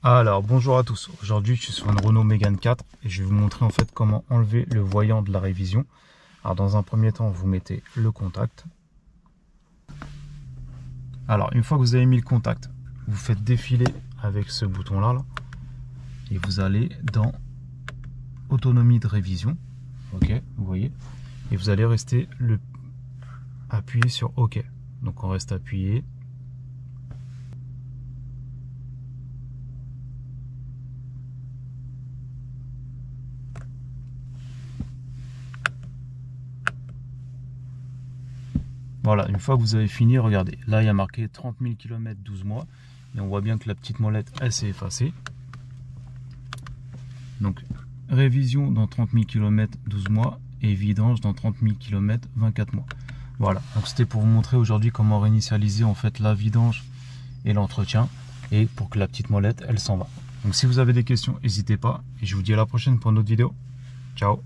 Alors bonjour à tous, aujourd'hui je suis sur une Renault Mégane 4 et je vais vous montrer en fait comment enlever le voyant de la révision. Alors dans un premier temps vous mettez le contact. Alors une fois que vous avez mis le contact, vous faites défiler avec ce bouton là, et vous allez dans autonomie de révision. Ok, vous voyez, et vous allez rester appuyé sur OK. Donc on reste appuyé. Voilà, une fois que vous avez fini, regardez, là il y a marqué 30 000 km 12 mois, et on voit bien que la petite molette elle s'est effacée. Donc révision dans 30 000 km 12 mois et vidange dans 30 000 km 24 mois. Voilà, donc c'était pour vous montrer aujourd'hui comment réinitialiser en fait la vidange et l'entretien, et pour que la petite molette elle s'en va. Donc si vous avez des questions, n'hésitez pas, et je vous dis à la prochaine pour une autre vidéo. Ciao.